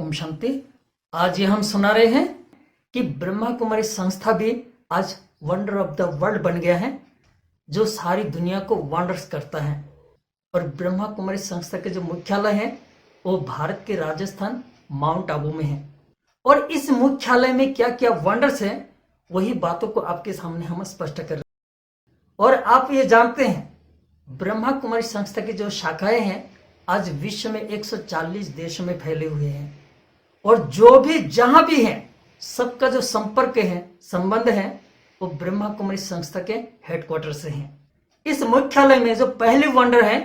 ओम शांति। आज ये हम सुना रहे हैं कि ब्रह्मा कुमारी संस्था भी आज वंडर ऑफ द वर्ल्ड बन गया है, जो सारी दुनिया को वंडर्स करता है। और ब्रह्मा कुमारी संस्था के जो मुख्यालय है वो भारत के राजस्थान माउंट आबू में है। और इस मुख्यालय में क्या क्या वंडर्स है वही बातों को आपके सामने हम स्पष्ट कर रहे हैं। और आप ये जानते हैं ब्रह्मा कुमारी संस्था की जो शाखाएं हैं आज विश्व में 140 देशों में फैले हुए हैं। और जो भी जहां भी है सबका जो संपर्क है, संबंध है, वो ब्रह्मा कुमारी संस्था के हेडक्वार्टर से है। इस मुख्यालय में जो पहले वंडर है,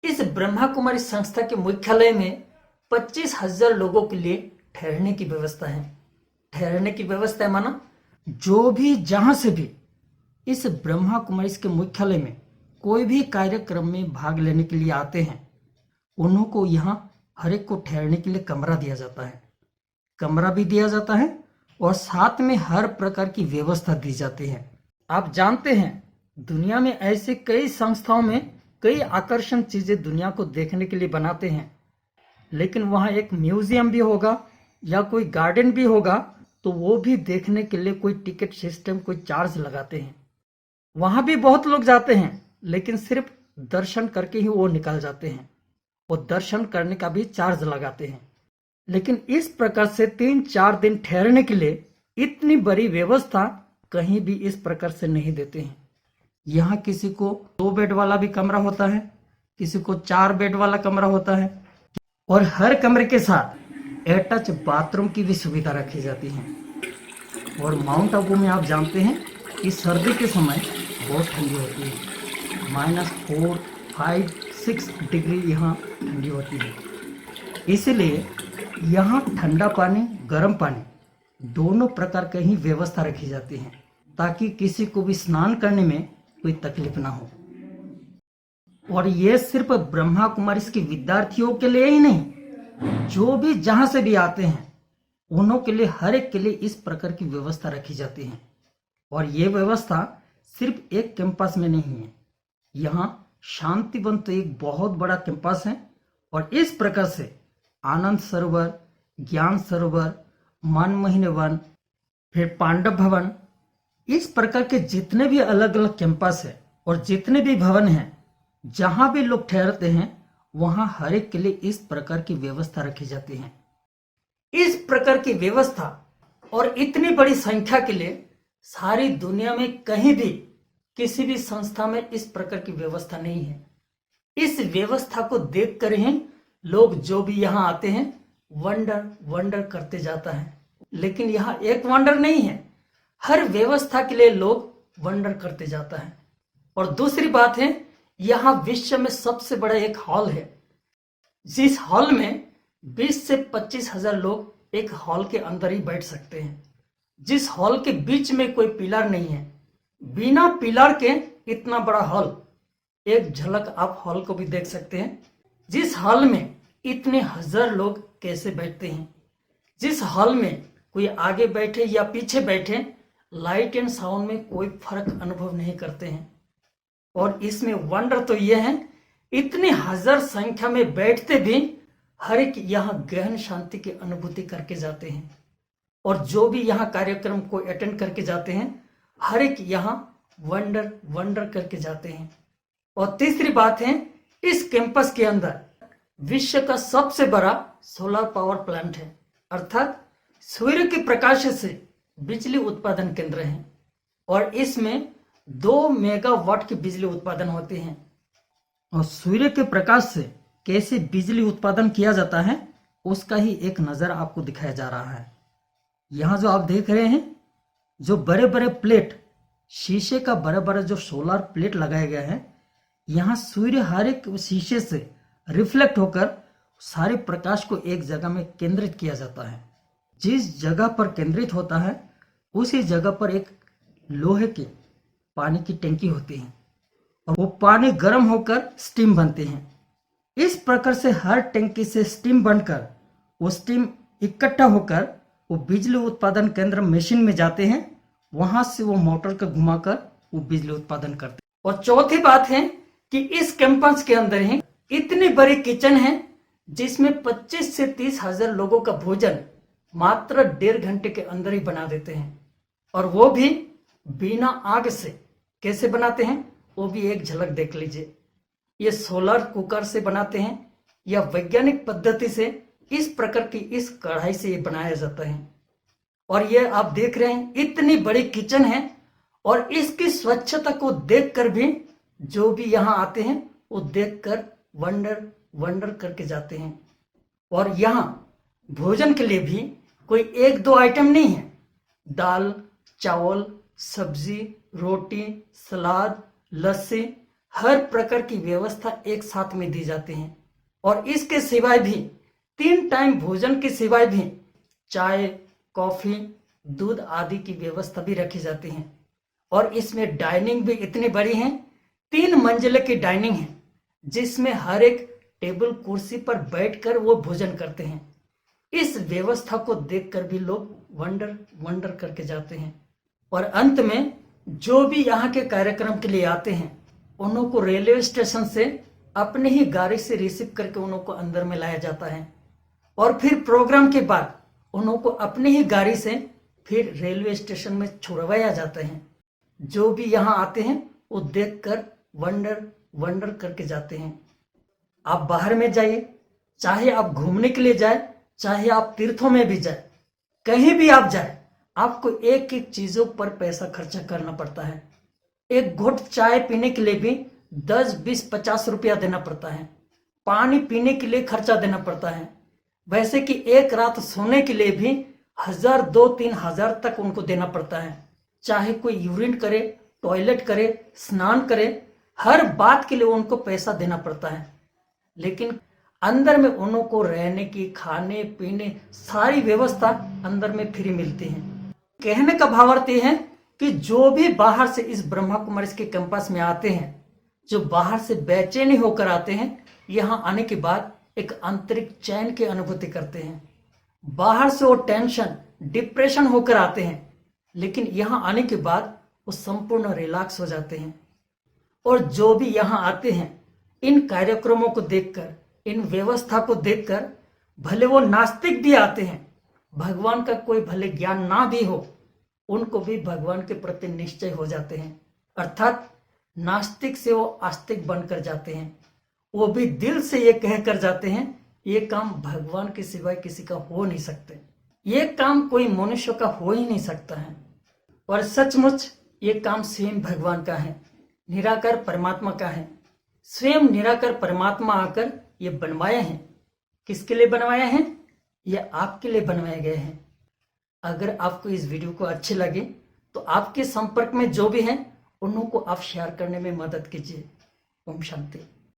इस ब्रह्मा कुमारी संस्था के मुख्यालय में 25,000 लोगों के लिए ठहरने की व्यवस्था है। ठहरने की व्यवस्था है माना जो भी जहां से भी इस ब्रह्मा कुमारी के मुख्यालय में कोई भी कार्यक्रम में भाग लेने के लिए आते हैं, उन्हों को यहाँ हर एक को ठहरने के लिए कमरा दिया जाता है। कमरा भी दिया जाता है और साथ में हर प्रकार की व्यवस्था दी जाती है। आप जानते हैं दुनिया में ऐसे कई संस्थाओं में कई आकर्षण चीजें दुनिया को देखने के लिए बनाते हैं, लेकिन वहाँ एक म्यूजियम भी होगा या कोई गार्डन भी होगा तो वो भी देखने के लिए कोई टिकट सिस्टम, कोई चार्ज लगाते हैं। वहाँ भी बहुत लोग जाते हैं, लेकिन सिर्फ दर्शन करके ही वो निकल जाते हैं। वो दर्शन करने का भी चार्ज लगाते हैं। लेकिन इस प्रकार से 3-4 दिन ठहरने के लिए इतनी बड़ी व्यवस्था कहीं भी इस प्रकार से नहीं देते हैं। यहाँ किसी को 2 बेड वाला भी कमरा होता है, किसी को 4 बेड वाला कमरा होता है, और हर कमरे के साथ अटैच बाथरूम की भी सुविधा रखी जाती है। और माउंट आबू में आप जानते हैं कि सर्दी के समय बहुत ठंडी होती है, -4, 5, 6 डिग्री यहाँ ठंडी होती है। इसलिए यहाँ ठंडा पानी, गर्म पानी दोनों प्रकार की ही व्यवस्था रखी जाती है, ताकि किसी को भी स्नान करने में कोई तकलीफ ना हो। और ये सिर्फ ब्रह्मा कुमारी के विद्यार्थियों के लिए ही नहीं, जो भी जहां से भी आते हैं उन्हों के लिए, हर एक के लिए इस प्रकार की व्यवस्था रखी जाती है। और ये व्यवस्था सिर्फ एक कैंपस में नहीं है, यहाँ शांतिवन तो एक बहुत बड़ा कैंपस है। और इस प्रकार से आनंद सरोवर, ज्ञान सरोवर, मनमोहिनी वन, फिर पांडव भवन, इस प्रकार के जितने भी अलग अलग कैंपस है और जितने भी भवन हैं, जहां भी लोग ठहरते हैं वहां हर एक के लिए इस प्रकार की व्यवस्था रखी जाती है। इस प्रकार की व्यवस्था और इतनी बड़ी संख्या के लिए सारी दुनिया में कहीं भी किसी भी संस्था में इस प्रकार की व्यवस्था नहीं है। इस व्यवस्था को देखकर ही लोग जो भी यहाँ आते हैं वंडर वंडर करते जाता है। लेकिन यहाँ एक वंडर नहीं है, हर व्यवस्था के लिए लोग वंडर करते जाता है। और दूसरी बात है, यहाँ विश्व में सबसे बड़ा एक हॉल है, जिस हॉल में 20 से 25,000 लोग एक हॉल के अंदर ही बैठ सकते हैं। जिस हॉल के बीच में कोई पिलर नहीं है, बिना पिलर के इतना बड़ा हॉल, एक झलक आप हॉल को भी देख सकते हैं। जिस हॉल में इतने हजार लोग कैसे बैठते हैं, जिस हॉल में कोई आगे बैठे या पीछे बैठे, लाइट एंड साउंड में कोई फर्क अनुभव नहीं करते हैं। और इसमें वंडर तो यह है, इतने हजार संख्या में बैठते भी हर एक यहाँ गहन शांति की अनुभूति करके जाते हैं। और जो भी यहाँ कार्यक्रम को अटेंड करके जाते हैं, हर एक यहाँ वंडर वंडर करके जाते हैं। और तीसरी बात है, इस कैंपस के अंदर विश्व का सबसे बड़ा सोलर पावर प्लांट है, अर्थात सूर्य के प्रकाश से बिजली उत्पादन केंद्र है। और इसमें 2 मेगावाट की बिजली उत्पादन होती है। और सूर्य के प्रकाश से कैसे बिजली उत्पादन किया जाता है उसका ही एक नजर आपको दिखाया जा रहा है। यहाँ जो आप देख रहे हैं, जो बड़े बड़े प्लेट, शीशे का बड़ा बड़ा जो सोलर प्लेट लगाया गया है, यहाँ सूर्य हर एक शीशे से रिफ्लेक्ट होकर सारे प्रकाश को एक जगह में केंद्रित किया जाता है। जिस जगह पर केंद्रित होता है उसी जगह पर एक लोहे की पानी की टंकी होती है, और वो पानी गर्म होकर स्टीम बनते हैं। इस प्रकार से हर टंकी से स्टीम बनकर वो स्टीम इकट्ठा होकर वो बिजली उत्पादन केंद्र मशीन में जाते हैं, वहां से वो मोटर को घुमाकर वो बिजली उत्पादन करते हैं। और चौथी बात है कि इस कैंपस के अंदर ही इतनी बड़ी किचन है, जिसमें 25 से 30,000 लोगों का भोजन मात्र 1.5 घंटे के अंदर ही बना देते हैं, और वो भी बिना आग से। कैसे बनाते हैं वो भी एक झलक देख लीजिए। ये सोलर कुकर से बनाते हैं या वैज्ञानिक पद्धति से इस प्रकार की इस कढ़ाई से ये बनाया जाता है। और ये आप देख रहे हैं इतनी बड़ी किचन है, और इसकी स्वच्छता को देखकर भी जो भी यहाँ आते हैं वो देखकर वंडर करके जाते हैं। और यहाँ भोजन के लिए भी कोई 1-2 आइटम नहीं है। दाल, चावल, सब्जी, रोटी, सलाद, लस्सी, हर प्रकार की व्यवस्था एक साथ में दी जाती है। और इसके सिवाय भी 3 टाइम भोजन के सिवाय भी चाय, कॉफी, दूध आदि की व्यवस्था भी रखी जाती है। और इसमें डाइनिंग भी इतनी बड़ी है, 3 मंजिले की डाइनिंग है, जिसमें हर एक टेबल कुर्सी पर बैठकर वो भोजन करते हैं। इस व्यवस्था को देखकर भी लोग वंडर करके जाते हैं। और अंत में जो भी यहाँ के कार्यक्रम के लिए आते हैं उन्हों को रेलवे स्टेशन से अपने ही गाड़ी से रिसीव करके उन्हों को अंदर में लाया जाता है, और फिर प्रोग्राम के बाद उन्हों को अपनी ही गाड़ी से फिर रेलवे स्टेशन में छुड़वाया जाता है। जो भी यहाँ आते हैं वो देखकर वंडर करके जाते हैं। आप बाहर में जाइए, चाहे आप घूमने के लिए जाए, चाहे आप तीर्थों में भी जाए, कहीं भी आप जाए, आपको एक एक चीजों पर पैसा खर्चा करना पड़ता है। एक घुट चाय पीने के लिए भी 10, 20, 50 रुपया देना पड़ता है। पानी पीने के लिए खर्चा देना पड़ता है। वैसे कि एक रात सोने के लिए भी 1,000, 2, 3 हजार तक उनको देना पड़ता है। चाहे कोई यूरिन करे, टॉयलेट करे, स्नान करे, हर बात के लिए उनको पैसा देना पड़ता है। लेकिन अंदर में उन्हों को रहने की, खाने पीने सारी व्यवस्था अंदर में फ्री मिलती है। कहने का भावार्थ यह है कि जो भी बाहर से इस ब्रह्मा कुमारीज के कैंपस में आते हैं, जो बाहर से बेचैनी होकर आते हैं, यहाँ आने के बाद एक आंतरिक चैन की अनुभूति करते हैं। बाहर से वो टेंशन, डिप्रेशन होकर आते हैं, लेकिन यहाँ आने के बाद वो संपूर्ण रिलैक्स हो जाते हैं। और जो भी यहाँ आते हैं, इन कार्यक्रमों को देखकर, इन व्यवस्था को देखकर, भले वो नास्तिक भी आते हैं, भगवान का कोई भले ज्ञान ना भी हो, उनको भी भगवान के प्रति निश्चय हो जाते हैं। अर्थात नास्तिक से वो आस्तिक बनकर जाते हैं। वो भी दिल से ये कहकर जाते हैं, ये काम भगवान के सिवाय किसी का हो नहीं सकते, ये काम कोई मनुष्य का हो ही नहीं सकता है। और सचमुच ये काम स्वयं भगवान का है, निराकार परमात्मा का है। स्वयं निराकार परमात्मा आकर ये बनवाया है। किसके लिए बनवाया है? ये आपके लिए बनवाए गए हैं। अगर आपको इस वीडियो को अच्छे लगे तो आपके संपर्क में जो भी हैं उन्हों को आप शेयर करने में मदद कीजिए। ओम शांति।